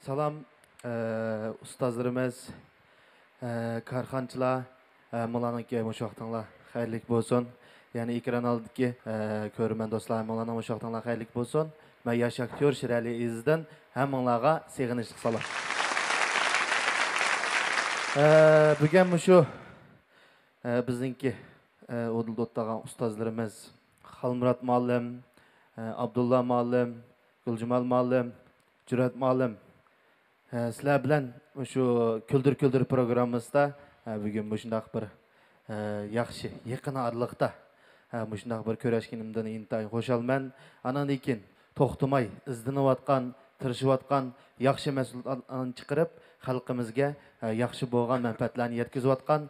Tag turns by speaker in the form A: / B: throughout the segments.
A: Salam ustozlarimiz, karxanchilar, mulaniki mushaqtinglar xayrlik bo'lsin. Yani ekran oldiki ko'rman do'stlar, mulana mushaqtinglar xayrlik bo'lsin. Men yosh aktyor Shirali Izdan hammanglarga seg'inishli salom. Bugun shu bizningki o'dilda o'tgan ustozlarimiz Xalmurat muallim, Abdulla muallim, Guljumal muallim, Jurat muallim sizlar bilan shu Küldür programmamizda bugun shundaq bir yaxshi yaqin oraliqda shundaq bir ko'rishganimdan intayin xo'shalman. Anan ekin to'xtamay izlanayotgan, tirishayotgan yaxshi mas'ullarni chiqarib xalqimizga yaxshi bo'lgan manfaatlarni yetkazayotgan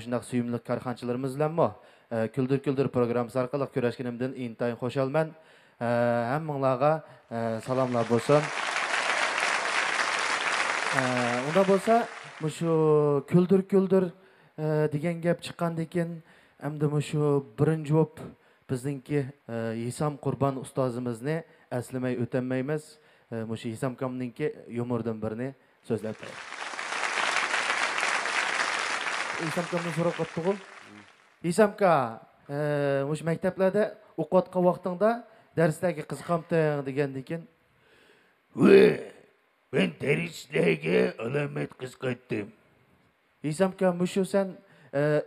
A: shundaq suyumli korxonchilarimiz bilanmi Küldür programmasi orqali ko'rishganimdan intayin xo'shalman. Hammanglarga salomlar bo'lsin. Unda bo'lsa, shu küldür degan gap chiqqandan keyin hamda shu birinchi bo'lib bizningki Isam Qurban ustozimizni aslamay o'tolmaymiz. Shu Isam kamninki yumordan birini so'zlab beradi. Isam kamni so'rab qopdi-ku. Isamka, shu maktablarda o'qiyotgan vaqtingda darsdagi qiziqamding degandan keyin
B: ben derslerge alamet kıskattım.
A: Isamka, shu sen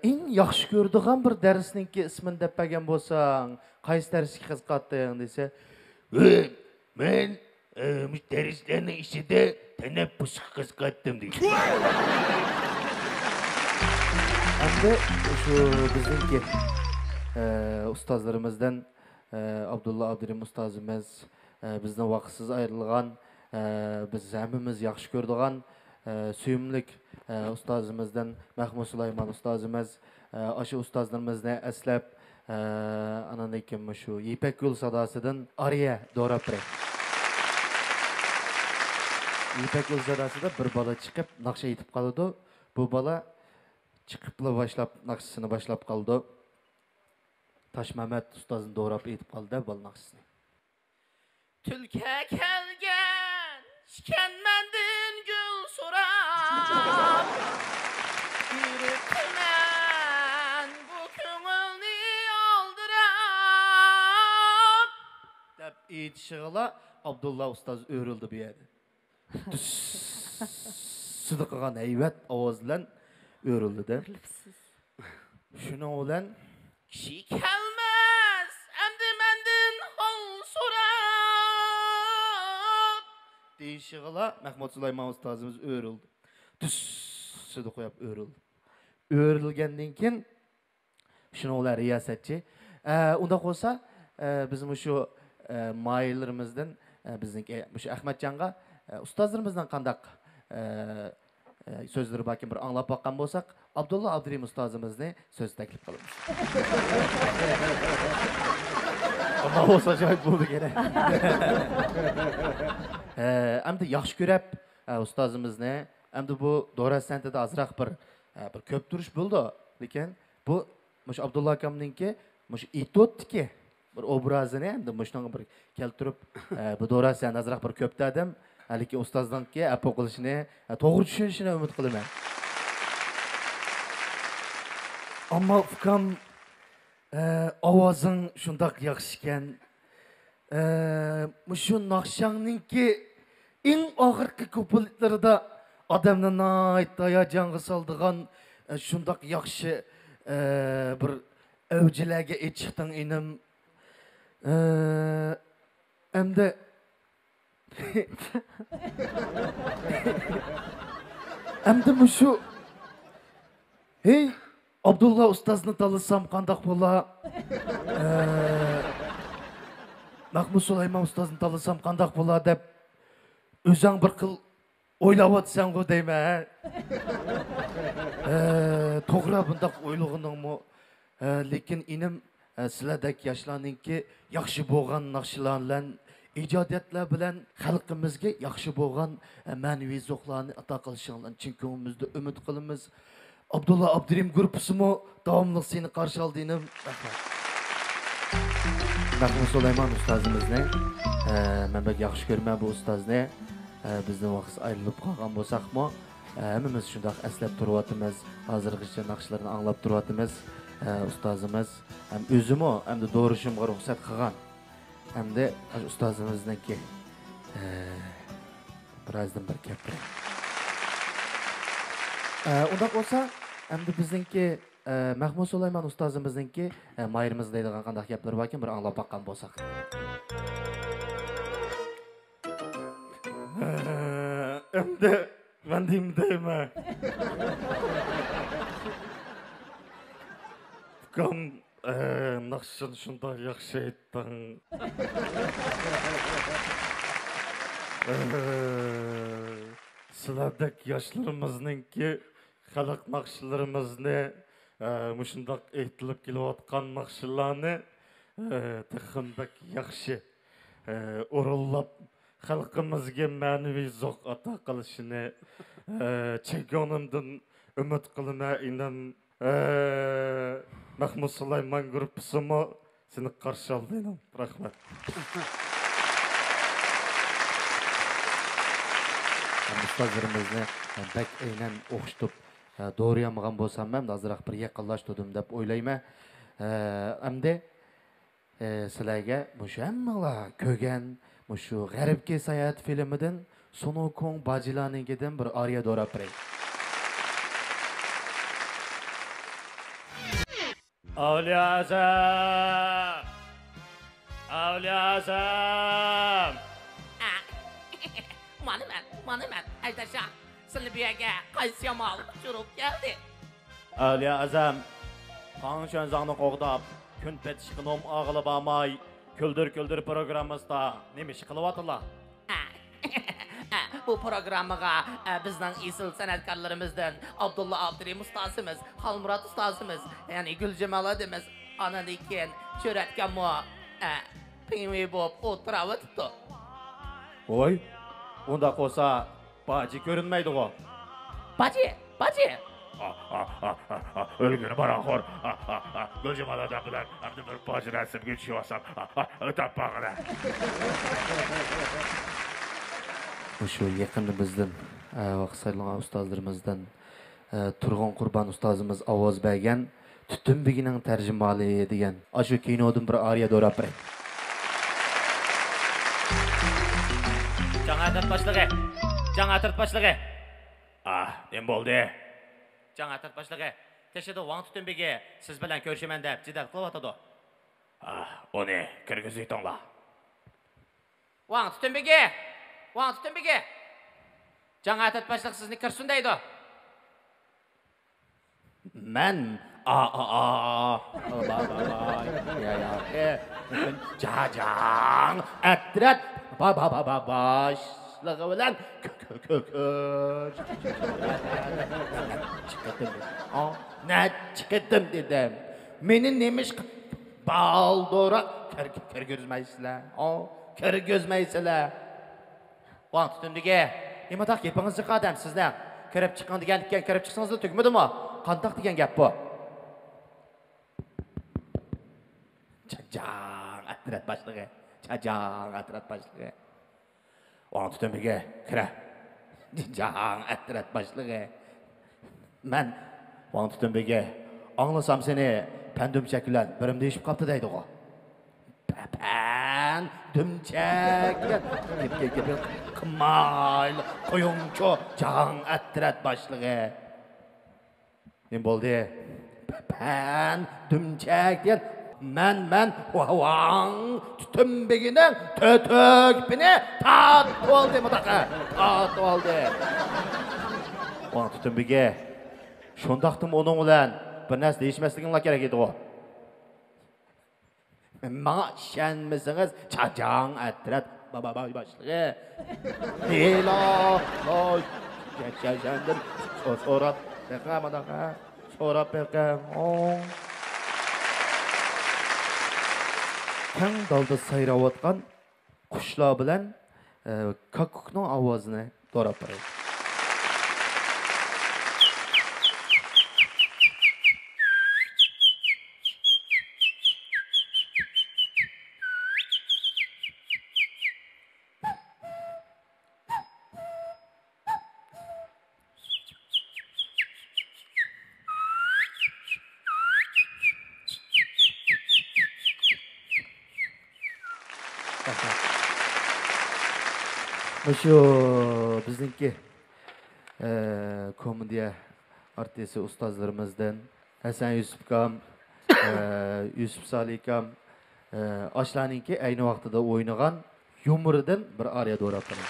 A: eng yaxshi ko'radigan bir darsninki ismini deb bergan bo'lsang, qaysi darsga qiziqatding desa,
B: ben derslerinin içinde teneffüs kıskattım deydi.
A: Hamda shu bizningki ustozlarimizdan Abdulla Abdurim ustozimiz bizdan vaqtsiz ayrilgan, biz hammamiz yaxshi ko'radigan suyumlik ustozimizdan Mahmud Sulayman ustozimiz shu ustozlarimizni aslab anan ekin shu Ipak Yo'l sadosidan Ariya Dorapre. Ipak Yo'l sadosida bir bola chiqib naqsha aytib qoldi. Bu bola chiqibla boshlab naqshasini boshlab qoldi. Taşmamet ustozini doğrab aytib qoldi bu naqshasini.
C: Tülke kelgen, şikenmendin gül sorar. Yürütmen bu köngülni aldıram.
A: Dep aytishig'ila Abdullah ustoz o'rildi bu yerda. Sidiqgan hayvat ovoz bilan o'rildi-da. Shuni bilan
C: Kişi kelmez, emdi mendin hol sorar.
A: deyishig'ila Mahmud Sulayman ustozimiz o'rildi. Sidi qo'yib o'rildi. O'rilgandan keyin shuni ular riyosatchi. Unda qo'ysa bizim shu mayllarimizdan bizniki shu Ahmadjonga ustozlarimizdan qandaq sözleri bakın bir anlap bakan bolsak, Abdullah Abdurim ustozimizni söz taklif qilamiz. Ama olsa joy bo'ldi kerak. Endi yaxshi ko'rib ustozimizni, endi bu Dora Santida azroq bir ko'p turish bo'ldi. Lekin bu mush Abdullah akamninki mush itotki bir obrazini endi mushning bir keltirib bu Dora Sant azroq bir ko'p dedim. Haliki ustozdanki apo qilishini, to'g'ri tushunishini umid qilaman. Ammo ukam ovozing shundoq yaxshi ekan. Shu naqshangninki eng oxirgi kupletlarida odamni nihoyat hayajonga soldigan shundoq yaxshi bir avjilarga chiqding inim. Endi Endi shu hey Abdullah ustozni tanısam qandaq bo'la? Mahmud Sulayman ustozni tanısam qandaq bo'la deb o'zing bir qil o'ylab o'tsan-ku deyman. To'g'ri bundaq o'ylag'iningmi? Lekin inim sizlardek yoshlarningki yaxshi bo'lgan naqshlar bilan ijodiyatlar bilan xalqimizga yaxshi bo'lgan ma'naviy zo'qlarni ato qilishinglarni chin ko'nglimizda umid qilamiz. Abdullah Abdurim gruppasimi davomli seni qarshi oldinim. Mahmud Sulayman ustozimizni men yaxshi ko'raman bu ustozni. bizning vaqt ayrılib qolgan bo'lsaqmi, hammamiz shundoq eslab turyapmiz. Hozirgacha naqshlarni anglab turyapmiz. Ustozimiz ham o'zimi hamda doğrishimga ruxsat qilgan. Hamda ustozimizniki birazdan bir gapir. Unda bo'lsa, hamda bizningki Mahmud Sulaymon ustozimizniki mayirimiz deydigan qanday gaplar bor ekan, bir anglab baqqan bo'lsak.
B: Endi ben deymi? Kam naqshin shunday yaxshi aytding. Sizlardek yoshlarimizningki xalq naqshlarimizni mushundoq aytilib kelayotgan naqshlarni texmbek yaxshi o'rinlab xalqimizga ma'naviy zoq ato qilishini chekkanimdan umid qilaman. Inan Mahmud Sulaymon gruppasimi seni qarshi oldim. Rahmat.
A: Ustozlarimizni bak aynan o'xshitib doğrayamagan bo'lsam ham azroq bir yaqinlashtirdim deb o'ylayman. Hamda sizlarga mushu hammalar ko'rgan mushu G'arbga sayohat filmidan Sonu Kong Bajilanigidan bir ariya do'rab beray.
B: Avliyazam.
C: Manıman, Aytaşa, Silbiyaga qaysi yamal uçurup geldi.
D: Avliyazam, qanşan zangni qo'g'dab, kun petish qinom og'ilib olmay, küldür programımızda nemish qilyaptilar?
C: Bu programmaga bizning isil san'atkorlarimizdan Abdulla Abdurim ustozimiz, Xalmurat ustozimiz, ya'ni Guljamal adimiz, anadikin Cho'ratganmo pingvi bo'lib o'tiribdi.
D: Voy, unda qo'sa baji ko'rinmaydi-ku.
C: Baji.
B: Ölgünü baraxor. Gülcemal adam bilan hamda bir poz rasmga tushyapsam, o'tab baqira.
A: Shu yaqinda bizdan vaqt saylangan ustozlarimizdan Turg'un Qurban ustozimiz ovoz bergan Tutun Begining tarjimali degan shu kinodan bir ariya do'rab beray.
D: Жаңа тартпашлығы.
B: Nima bo'ldi?
D: Жаңа тартпашлығы. Кешеде Ваң Түтінбеге siz bilan ko'rishaman deb jidal qilyapti.
B: Uni kirgizib tingla.
C: Ваң Түтінбеге. Жаңа тартпашлық sizni kirsin deydi.
A: Men Jajang atrat başlığı bilen çıkıttım dedim. Menin neymiş baldora kör gözmeysizler. Kör gözmeysizler.
D: Ваң Түтінбеге, nima taq gapingiz chiqadam sizlar? Kirib chiqqan deganlikka kirib chiqsangiz tugmadimi? Qandaq degan gap bu?
A: Jajang atrat başlığı. Jajang atrat başlığı.
B: Vang Түтінбеге kira.
A: Jajang atrat başlığı. Men Vang Түтінбеге anlasam seni pendümçek bilen birim değişip kaptı deydi o. Pendümçek bilen kımayl koyunço jajang atrat başlığı. Ne oldu? Pendümçek diyen men Vang Түтінбегінің tötökpini tatı oldu mıdakı? Tatı oldu. Vang Түтінбеге şondaqtım onun ulan bir nəs değişmesliğinle gerek edi o. Bana şenmisiniz Jajang atrat başlığı. İlahi geçendir sorap beklemedaka sorap bekem. Tang dalda sayrayotgan qushlar bilan kakukning ovozini do'rab beray. Şu bizdeki komediya artisti ustazlarımızdan Hasan Yusuf kam, Yusuf Salih kam, Aşlanınki aynı vaxtıda oynagan yumurdan bir araya doğru atalım.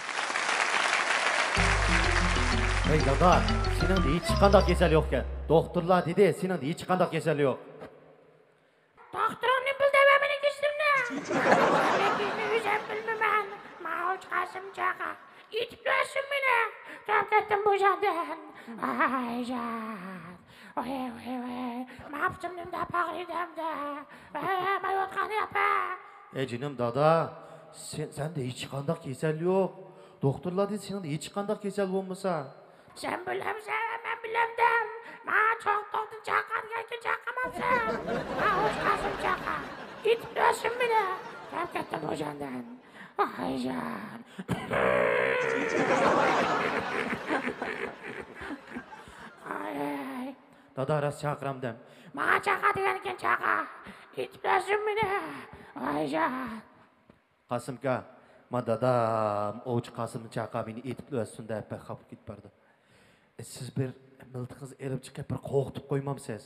D: Hey dada, senin de hiç qandaq kesel yokken. Doktorlar dedi, senin de hiç qandaq kesel yok.
C: Doktorum ne bildi ben beni geçtimde. Lekini yüzem bilmem. Mağuç Kasım Çaka. İtiplesin beni. Çok ettim bu candan. Ay can. Oy oy oy. Mahpusum da pağridem de. Mayot kanı yapar.
D: Canım dada, sen de hiç qandaq kesel yok. Doktorlar dedi, senin de hiç qandaq kesel olmasa.
C: Sen bilemsen ben bilemdim. Bana çok doktor çakar gelki çakamazsın. Mağuç Kasım Çaka. İtiplesin beni. Çok ettim bu candan. Ay can. Ay ay.
D: Dada rast çakıram dem.
C: Bana çaka diyen çaka. İtiplesin beni. Ay can.
D: Qasımka, ma dadam, oğuç Qasım'ın çaqa beni etip össün de hep kapıp git bardı. Siz bir miltiqiniz elip çıkıp bir qoğutup koymamsınız.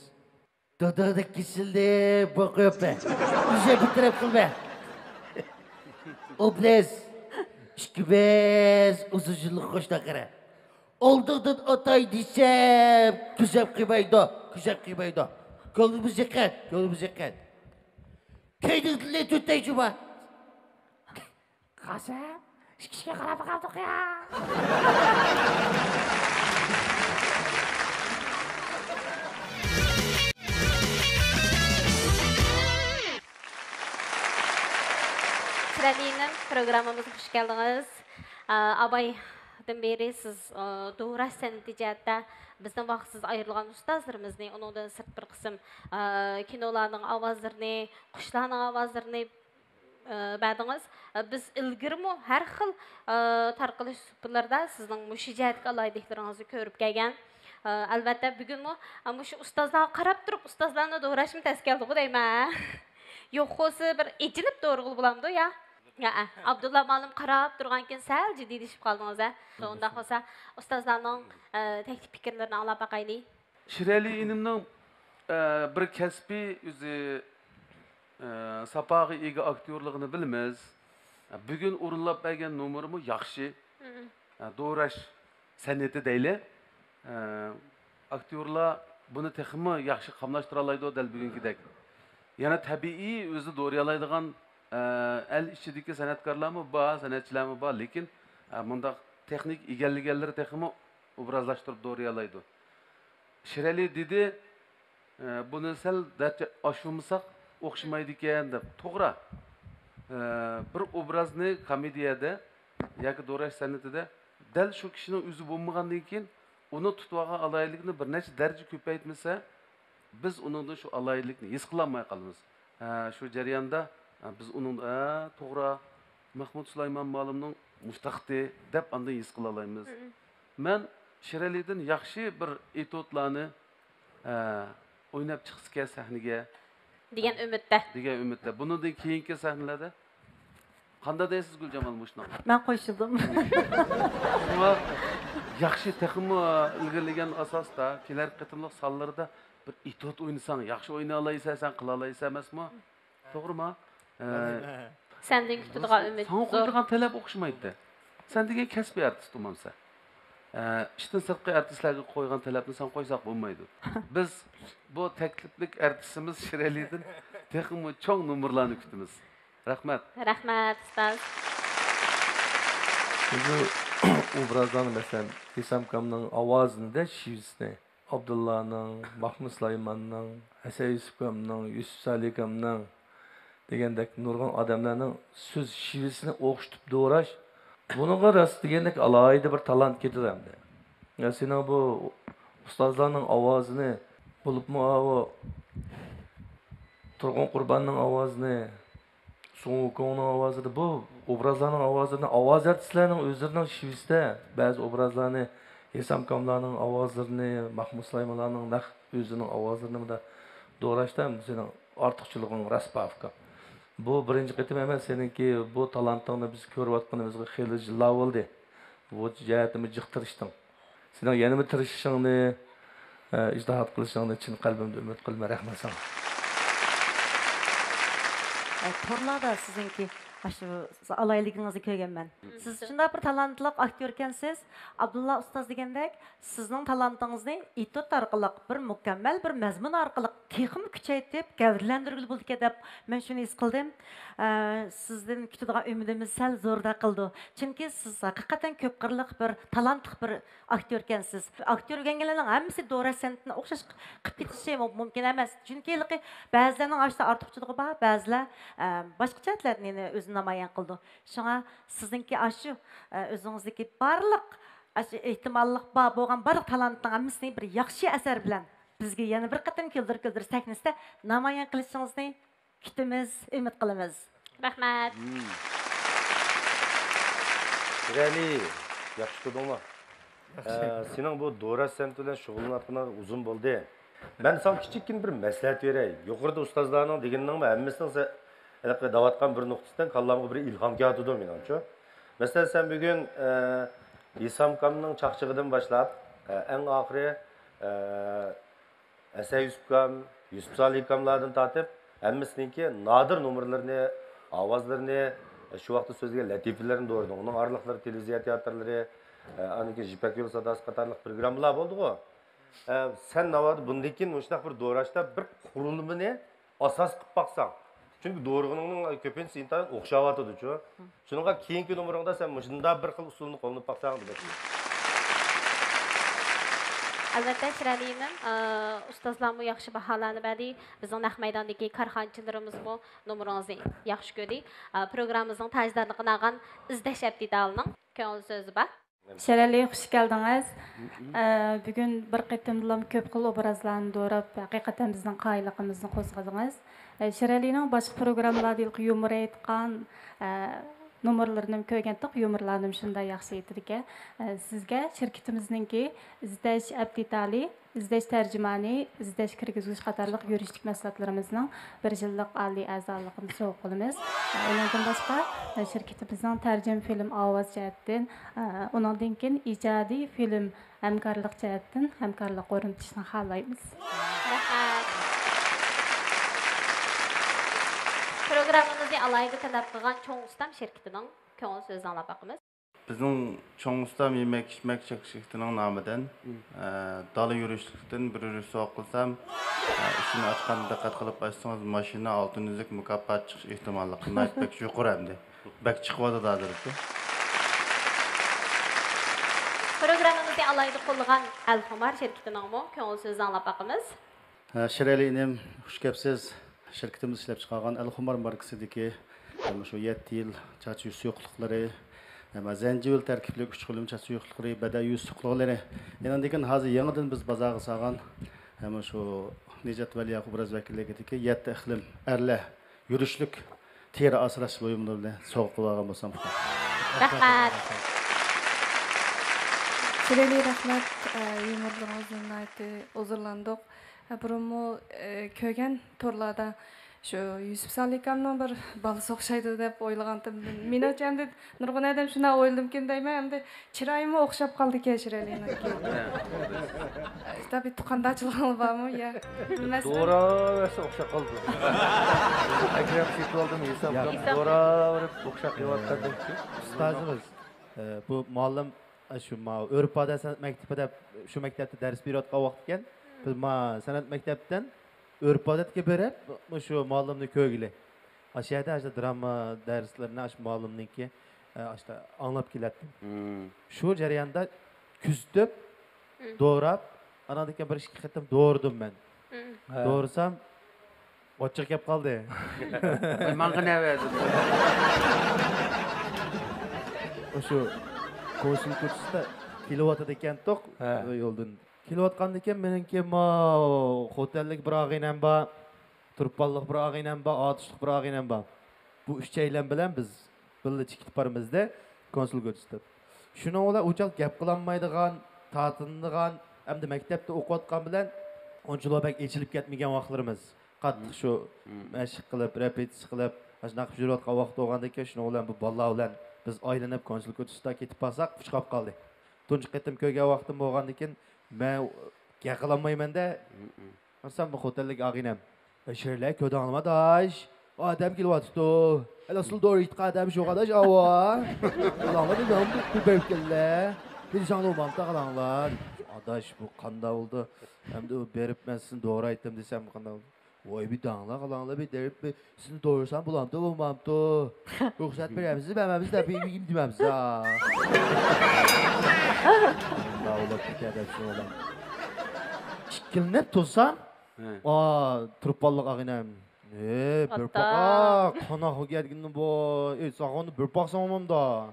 A: Dada da kesildi, bakıyor be. Bize bitirip kıl be. Obles, işkibez, uzuculuk koşta kere. Olduktan atay desem, güzel kıymaydı, güzel kıymaydı. Yolumuz yakın, yolumuz yakın. Köyde dile tutay cuma.
C: Kasım. Şişke karabı kaldık ya.
E: Şirali'nin programımıza hoş geldiniz. Abay'dan beri siz doğru sənəti cəhətdə bizdən vaxtsız ayrılған ustazlarımızın, onun da sırt bir qısım kinolarının avazlarını, quşlarının avazlarını bədiniz. Biz ilgirmi hər xil tarqılış süpürlərdə sizin müşi cəhətki alaydıqlarınızı görüb gələn. Əlbəttə, bugün müşi ustazlara qarab durub, ustazlarına doğraşım təskəldi bu deymə. Yox, olsa bir ecilib doğruğul bulamdı ya. Abdullah malum qarab durğanken səhəl ciddiyləşib qaldınız. Onda olsa ustazlarının təklif fikirlərini alab baxaylı.
F: Şirali inimning bir kasbiy o'zi sapağı ega aktyorligini bilamiz. Bugun o'rinlab bergan nomerimi yaxshi. Doğraş san'ati deyli. Aktyorlar buni texmi yaxshi qamlashtira oladi dal bugünkidek. Yana tabiiy o'zi doğrayalaydigan el ichidagi san'atkorlarmi bor, san'atchilarmi bor, lekin bunda texnik egallaganlar texmi obrazlashtirib doğrayalaydi. Shirali dedi, buni sal oshirmasak o'xshamaydi ekan deb. To'g'ri. Bir obrazni komediyada yoki doğrash san'atida dal shu kishining o'zi bo'lmagandan keyin uni tutvaga alaylikni bir necha daraja ko'paytmasa, biz uningdan shu alaylikni his qilolmay qolamiz. Shu jarayonda biz uning to'g'ri Mahmud Sulaymon ma'lumning mustaqdi deb andan his qila olamiz. Men Shiralidan yaxshi bir etodlarni o'ynab chiqishga sahnaga
E: Degan umiddə.
F: degan umidda. Bundan keyingi sahnalarda qanday deysiz Guljamal Mushno?
G: Ben qo'shildim.
F: Shunga yaxshi texmi ilgirlagan asosda kelar qitimliq sonlarda bir etod o'ynasang, yaxshi o'ynay olaysan, sen qila olaysan emasmi? To'g'rimi?
E: Səndən kütüdüğə ümid
F: Sana
E: zor.
F: qo'yilgan talab o'xshamaydi. Sen degan kasbiy artist bo'lmamsan. İşten sırtqı artistlarga qo'ygan talabni sen qo'ysak bo'lmaydi. Biz bu takliflik artistimiz Shiralidan texmi cho'ng nomerlarni kutamiz. Rahmat.
E: Rəhmət, ustaz.
H: Bu obrazlarni mesela Hisam Kam'ның avazını da şivisini, Abdullah'ның, Mahmud Süleyman'ның, Hasan Yusuf Kam'ның, Yusuf Salih Kam'ның degandek nurg'un odamlarning so'z shivisini o'xshatib doğraş. Bunga rost degandek alayda bir talant ketadi hamda. Ya sening bu ustozlarning ovozini bo'libmi o Turg'un Qurbonning ovozini, So'ngko'ning ovozini bu obrazlarning ovozini ovoz artistlarning o'zlarining shivisida ba'zi obrazlarni Hisam Kamlarning ovozlarini, Mahmud Süleymanlarning naq o'zining ovozlarini da doğraşda sening ortiqchiliging rasbavka. Bu birinci qitim emas, seninki bu talantingni biz ko'rayotganimizga xeyli yillar bo'ldi. bu jihatimi jiq tirişding. Sening yanama tirishishingni, ijtihod qilishingni chin qalbimda umid qilma. Rahmat sana.
G: Torlarda sizinki aşı alayliginizni ko'rganman. Siz shunday bir talantli aktyor ekansiz. Abdulla ustoz degandek, sizning talantingizni etot orqali bir mukammal bir mazmun orqali texim kuchaytirib, gavdirlantirgili bo'ldi deb men shuni his qildim. Sizdan kutadigan umidimiz sal zo'rda qildi. Chunki siz haqiqatan ko'p qirliq bir talantli bir aktyor ekansiz. Aktyor o'rganganlarning hammasi Dora san'atini o'xshash qilib ketishi mumkin emas. Chunki ba'zilarning ashta ortiqchiligi bor, ba'zilar boshqa jihatlarni o'zini namoyon qildi. Shunga sizningki ashu o'zingizdagi barliq ehtimollik bor bo'lgan barliq talantning hammasini bir yaxshi asar bilan bizga yana bir qatam keltirib sahnasida namoyon qilishingizni kutamiz, umid qilamiz.
E: Rahmat.
I: Şirali, yaxshi ko'rdingmi? Sening bu Dora san'ati bilan shug'ullanayotganing uzun bo'ldi. Men sana kichikkin bir maslahat beray. Yuqorida ustozlarning deganning hammasining davatkan bir noktasından kallamı bir ilham kağıtıdır menimce. Mesela sen bugün İsam Kam'ın çakçıgıdan başlayıp en ahire Esen Yusuf Kam, Yusuf Salih Kamlardan tatıp hemmisininki nadir numaralarını, avazlarını, şu vakti sözüge latifelerini doğurdu. Onun aralıkları, televizyon tiyatroları, aniki Jipek Yol Sadası katarlık programlar oldu o. Sen ne vardı? Bundakin müştak bir doğraşta bir kurulumunu asas kıp baksan. Çünkü doğruğunun köpeğin sintan okşavatıdı çoğu. Şununla keyinki numarında sen müşünda bir kıl usulünü kolunu baksan da bekliyor.
E: Albatta Shiralining ustozlarimiz yaxshi baholanib berdi. Bizning naq maydondagi korxonchilarimiz bu nomuringizni yaxshi ko'rdi. Programmamizning tajdorligini olgan izlash abdidalining ko'ngil so'zi bor.
J: Şerali, hoş geldiniz. Bugün bir qitimdilam ko'p xil obrazlarni doğrab, haqiqatan bizning qoyilligimizni qo'zg'adingiz. Şeralining boshqa programmalarda yumor aytgan nomerlarini ko'rgandik, yumorlarni shunday yaxshi aytdik. Sizga shirkatimizningki izlash abditali, izlash tarjimani, izlash kirgizgich qatorliq yurishlik maslahatlarimizning 1 yillik oliy a'zoligini sovg'a qilamiz. Undan boshqa shirkatimizning tarjim film ovoz jihatdan, undan keyin ijodiy film hamkorlik jihatdan hamkorlik o'rnatishni xohlaymiz.
E: Rahmat. Programmamizni alayga talab qilgan cho'ng ustam shirkatining ko'ngil so'zini anglab boqamiz.
K: Bizning cho'ng ustam yemak ichmak shirkatining nomidan dala yurishlikdan bir so'q qilsam, ishini ochqanda diqqat qilib aytsangiz, mashina 600lik mukofot chiqish ehtimolli bak yuqori hamda. Bak chiqyapti hozir.
E: Programmamizni alayga qo'llagan Al-Xumar shirkatining ko'ngil so'zini anglab boqamiz.
L: Shiralinim, xush kelibsiz. Şirketimiz ishlab chiqargan Al-Xumar markasidagi shu 7 yil chachu suyuqliklari, zanjivil tarkibli 3 xil chachu suyuqliklari, badaviy suyuqliklari. Yana degan hozir yangidan biz bozorga solgan shu Nejat Valiyev obraz vakilligidagi 7 iqlim arla yurishlik teri asrash buyumlari bilan sovg'a qilib olgan bo'lsam.
E: Rahmat.
J: Şirali rahmat, yumorlaringizni aytib huzurlandik. Burunmu ko'rgan torlarda şu Yusuf Salikamning bir balasi o'xshaydi deb o'ylagandim. Men o'chanda nurg'un adam shuna o'yladim deyman, endi chiroyim o'xshab qoldi ekan Shiraliniki. Tabii tuqandachiligi bormi? Ya, bilmasam.
I: Dora verse o'xshab qoldi. Akrab şey oldim, Yusuf Dora verib o'xshab qilyapti.
A: Ustozimiz bu muallim shu Urf odat san'at maktabida shu maktabda dars berayotgan vaqt ekan. Biz san'at maktabidan Urf odatga berib, shu muallimni ko'rgili. Aşağıda işte drama derslerini aş muallimniki işte anlap kelettim. Şu jarayonda kuzatib, doğrab, anadaki bir ikki qatam doğurdum ben. Doğursam ochiq kelib qoldi.
F: Menga nima berdi?
A: O'sha ko'sin kursda kilovatda ekan to'q yo'ldan. Kilovatqanda ekan meniki xotellik bir og'inam bor, turpallik bir og'inam bor, otishlik bir og'inam bor. Bu uchaylan bilan biz birga chiqib bormizda konsul ko'rsatib. Shuni ular o'chal gap qilinmaydigan, tatindigan, hamda maktabda o'qiyotgan bilan onchiloq echilib ketmagan vaqtlarimiz. Qattiq shu mashq qilib, repetitsiya qilib, shunaqa yurayotgan vaqt bo'lganda ekan, shuni bilan bu bolalar bilan biz aylanib konsultatsiyaga ketib qolsak chiqib qoldi. Tunji qitim ko'rgan vaqtim bo'lgandan keyin men yaqinlanmayman-da. Qarsam bu xotellik ag'inam. Shirlar ko'danmadash. Adam kelyapti. Asıl doğru itqadam şu qadaş ava. Ulanlar da bu bevkiller. Bir can olmam taqalanlar. Adaş bu qanda oldu. Hem de berip ben sizin doğru aytdım desem qanda oldu. Oy bir dağla qalanlar bir derip sizin doğrusan bulamdı olmamdı. Ruxsat veremiz vermemiz de bir dememiz ha. Allah Allah kadar şey olan. Çikilnep tutsam. Turib balliq ag'inam. Bir baqa, qanaqa gelgindi bu. Sağını bir baxsam olmamda.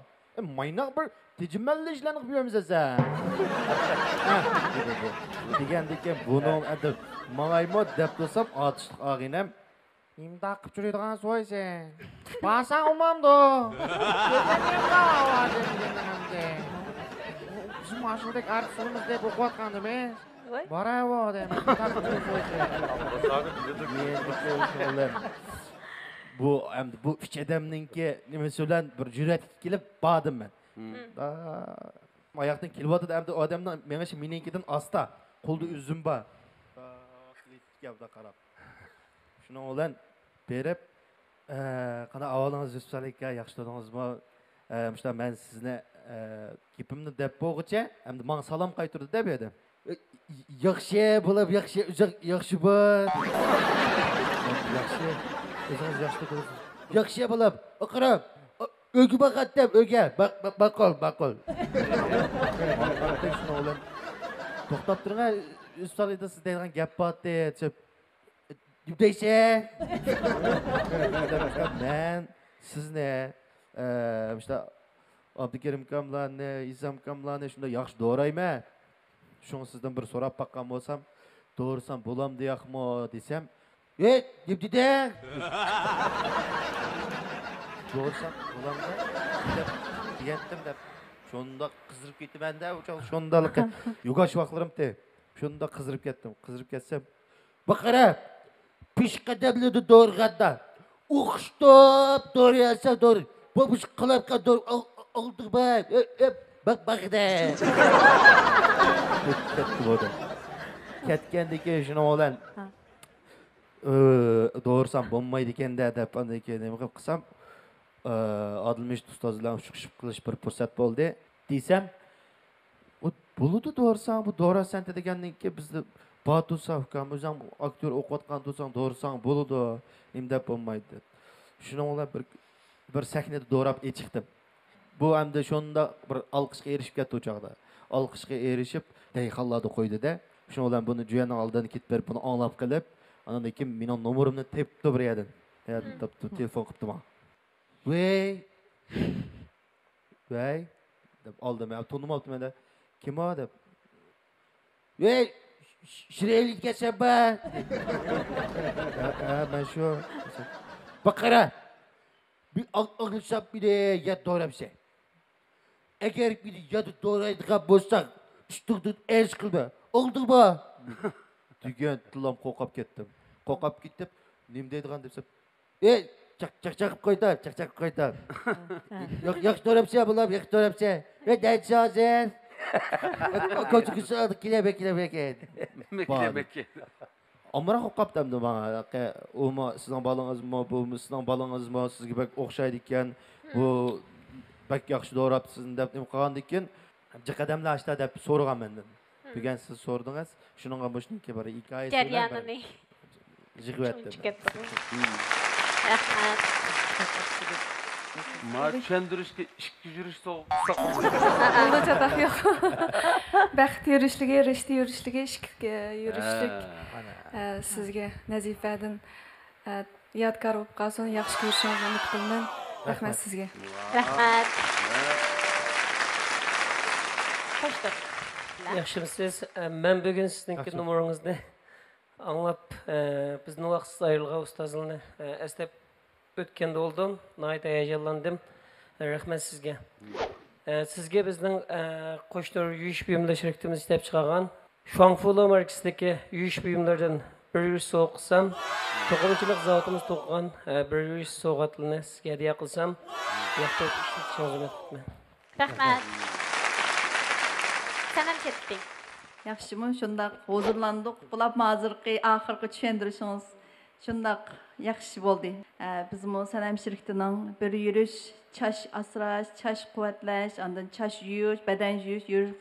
A: Maynaq bir tecimmelli işlerini qilib sen. Degandek bunun adı mağaymo deb tursam atışlıq ag'inam. Imda qilib жүрadigan so'y sen. Baxsam olmamda. Bizim aşağıdaki artistimiz deb o'qiyotgandi men. Bravo dem. Bu üç adamninki nima so'lan bir jur'at kelib bordim men. Oyoqdan kelyapti hamda odamning menga shu meninkidan asta qo'lda uzum bor. Gapda qarab. Shuni bilan berib qana avolingiz Yusufsalika yaxshi turdingizmi? Mushta men sizni gapimni deb bo'g'icha hamda menga salom qaytardi deb edim. Yaxshi bo'lib, yaxshi bo'l. Yaxshi. O'zingiz yaxshi ko'rasiz. Yaxshi bo'lib, aqrab. O'g'i baqatdim, o'g'a. Baqol. To'xtab turing, ustalida siz deydigan gap bordi, deb. Deyse. Men sizni işte Abdukerim kamlarni, İsam kamlarni shunda yaxshi do'rayman. Şunu sizden bir so'rab baqqan bo'lsam, doğrusan bo'lam deyapmi desam, deb deding. Doğrusan bo'lam deb degandim deb. Shunda qizirib ketibman-da, shundalik yugash vaqtlarimda. Shunda qizirib ketdim. Qizirib ketsam, baqara peshqadamlarni do'rganda o'qishtab do'rayasa do'r. Bu qilibqa do'r oldik bak. Baqda. Ketgandek shuni olan doğursam bo'lmaydi ekanda deb nima qilib qilsam Adilmish ustozlar chiqishib qilish bir fursat bo'ldi desam bo'ludi doğursam bu doğrasan degandan keyin bizni Batusa ukam o'zim aktyor o'qiyotgan bo'lsam doğursam bo'ludi imdab bo'lmaydi. Shuni olan bir sahnada doğrab chiqdim. Bu hamda shunda bir alqishga erishib ketdi o chaqda. Alqishga erishib deyxalladi qo'ydi-da. Shuni bilan buni juyaning oldidan ketib berib buni anglab qilib, andan keyin mening nomerimni tepdi bir yerdan. Tepdi telefon qilibdi menga. Voy deb oldim. Men tanimabdim menda. Kim o deb. Shiraylikka saba. Men shu. Baqara. Bir ağılsam bile ya doğramsa. Eğer bir yadı doğraydıgan bo'lsak, üstünden ez qilma. Oldu mu? Degan tilam qo'qab ketdim. Qo'qab ketib, nim deydigan debsam, chaqchaqib qo'ydim. Yaxshi doğramsa bo'lam, yaxshi doğramsa. Daychi hozir. Ko'chiksa kelabek.
F: Mekke.
A: Amra qo'qabdimdi menga. Umi sizning balangizmi, bu sizning balangizmi, sizga bak o'xshaydi ekan. Bu bak yaxshi do'rabsiz deb nima qilgandan keyin jiqadamlar ashta deb so'ragan mendan. Degan siz so'radingiz. Shuningga bo'shniki bir hikoya so'zlar.
E: Jaryanini.
A: Jiqvatdim.
E: Rahmat.
F: Ma tushuntirishga ikki yurish so'qsa.
J: Unda chataq yo'q. Baxt yurishligi, rishti yurishligi, ishga yurishlik. Sizga Nazifadan yodgor bo'lib qolsin, yaxshi ko'rishingizni umid qilaman. Rahmat sizga.
E: Rahmat. Xo'sh.
M: Yaxshimisiz? Men bugun sizningki nomeringizni anglab, bizning vaqtsiz ayrilgan ustozlarni eslab o'tganda oldim. Nayt hayajonlandim. Rahmat sizga. Sizga bizning qo'shnilar yuyish buyumlar shirkatimiz ishlab chiqargan Shuangfulo markasidagi yuyish buyumlaridan bir yurish so'qsam, to'qimachilik zavodimiz to'qigan bir yurish sovg'atlarni sizga hadiya qilsam, yoqda ishlatishingizga umid qilaman.
E: Rahmat. Sen hem ketding.
N: Yaxşımı? Şundaq huzurlandık. Bulab mazırqı, ahırqı düşendirişiniz. Şundaq yaxşı boldu. Bizim o Sanem şirketinin bir yürüyüş, çaş asraş, çaş kuvvetleş, andan çaş yürüyüş, beden yürüyüş,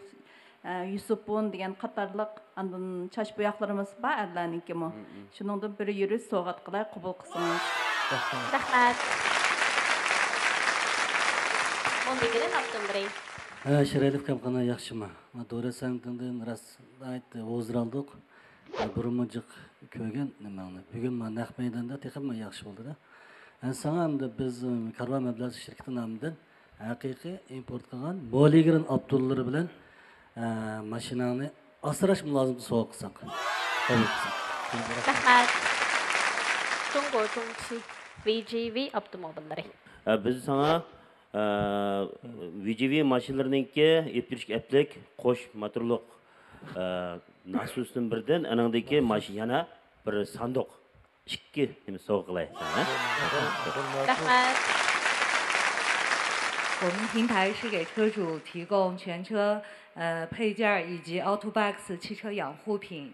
N: Yusupun degan qatarlıq, andan çaş buyaqlarımız var, erlerninki mi? Şunundan bir yürüyüş soğat qılay, qubul qısınız.
E: Rahmat. Onu bilen Abdulbirey.
O: Şerelif kamqana yaxşımı. Doğru sanıtından rast aytdı, ozraldık. Burumacık köygen nimani. Bugün men naq meydanda texim yaxşı oldu da. Sana hamda biz Karvan Meblası şirketi namından haqiqiy import qilgan Moligrin Abdulları bilan mashinani asrash mulozimni sovg'a qilsak.
E: Rahmat. Tungo Tungchi VGV Abdumobillari.
P: Biz sana VGV mashinalarininki epirish aplik qo'sh motorliq nasusdan birdan anandagi mashina yana bir sanduq 2 nima sovg'a qilay.
E: Rahmat.
Q: 我们平台是给车主提供全车配件以及 Autobox 汽车养护品，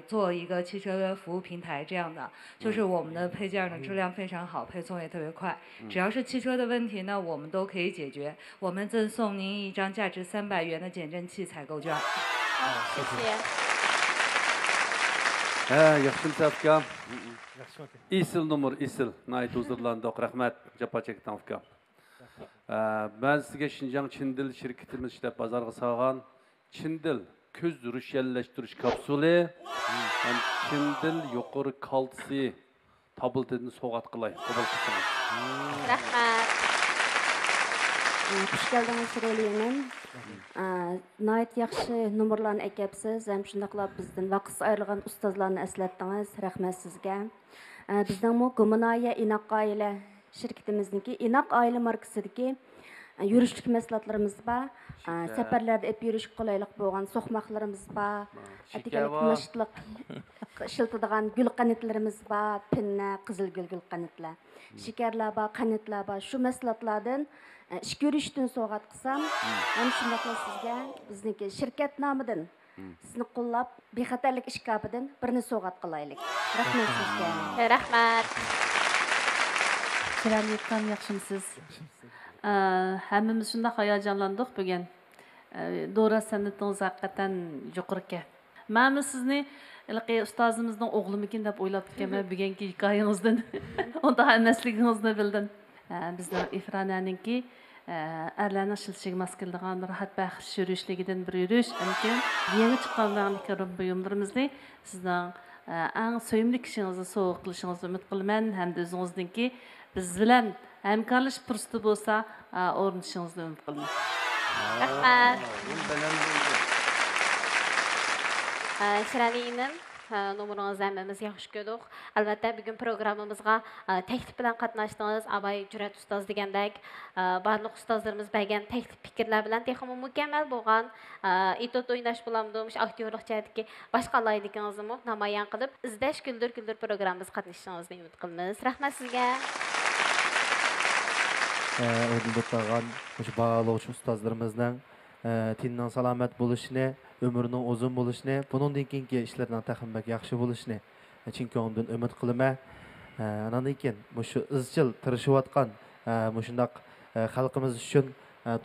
Q: 做一个汽车服务平台这样的，就是我们的配件呢质量非常好，配送也特别快，只要是汽车的问题呢，我们都可以解决。我们赠送您一张价值300元的减震器采购券。
E: 谢谢。
F: Yaxşı Safka. İsil numur isil. Nayt huzurlandık. Rahmet. Japa çektim Afka. Ben sizge Şinjan Çindil şirketimiz işte pazarga sağan Çindil köz rüşelleştiriş kapsülü hem Çindil yukarı kaltsi tabıltını soğat kılay.
E: Rahmet.
R: Hoş geldiniz Şireli'nin. Nayt yaxşı numurlarını ekepsiz. Hem şundaqla bizden vaqt ayırgan ustazlarını eslettiniz. Rahmet sizge. Bizden bu Gumunaya İnaq Aile şirketimizdeki İnaq Aile markasidagi yürüyüşlük meslatlarımız var. Seferlerde ep yürüyüş kolaylık bolgan soqmaqlarımız var. Atikalık şıltıdığan gül qanitlarımız var. Pinne, qızıl gül qanitlar. Şekerler var, qanitlar var. Şu meslatlardan iş görüştün soğat qısam. Hem şundaqla sizge bizniki şirket namıdan sizni qo'llab bexatarlik ishkabidan birini so'g'at qilaylik. Rahmat sizga.
E: Rahmat.
J: Şiraliyetten yaxşımsız. Hammamiz shunday hayajonlandik bugun. Doğru san'atingiz haqiqatan yuqori. Men sizni ilqi ustozimizning o'g'limikin deb o'ylab ekanman bugungi hikoyangizdan. Unda emasligingizni bildim. Bizning Ifronaninki erlarning shilshiga mos keladigan rohat baxsh yurishligidan bir yurish mumkin. Yangi chiqqan buyumlarimizni sizning eng sevimli kishingizni sovg'a qilishingizni umid qilaman hamda o'zingizniki biz bilan hamkorlashish fursati bo'lsa o'rnishingizni umid qilaman.
E: Rahmat. Şirali'nin numarınızı emmemiz yaxşı gördük. Albatta bugün programımızga teklif bilan qatnaşdınız. Abay Cüret Ustaz degandek barliq ustazlarımız bergan teklif fikirler bilan texmi mükemmel bo'lgan. Itot o'ynash bulamdimish aktyorlik jihatdagi boshqa alayligingizni namoyon qilib, izlash güldür programmamizga qatnashishingizni umid qilamiz. Rahmat sizga.
A: O'rnida turgan o'sha bag'lovchi ustozlarimizning tindan salomat bo'lishini, ömrünün uzun bo'lishini, bundan keyingi ishlardan taxminbak yaxshi bo'lishini chin ko'nglimdan umid qilaman. Andan keyin shu izchil tirishayotgan shundaq xalqimiz uchun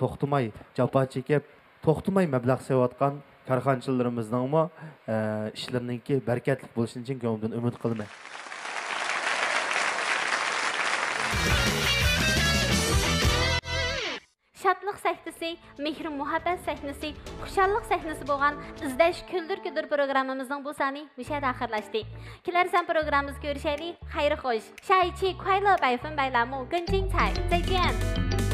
A: to'xtamay jafo chekib, to'xtamay mablag' sevayotgan korxonchilarimizning ishlariningki barakatli bo'lishini chin ko'nglimdan umid qilaman.
E: Şadlıq səhnəsi, mehr muhabbət səhnəsi, xuşallıq səhnəsi bolğan izləş güldür proqramımızın bu sani müşahid axırlaşdı. Kilərsən proqramımız görüşəli, xeyri xoş. 下一期快乐百分百栏目更精彩，再见。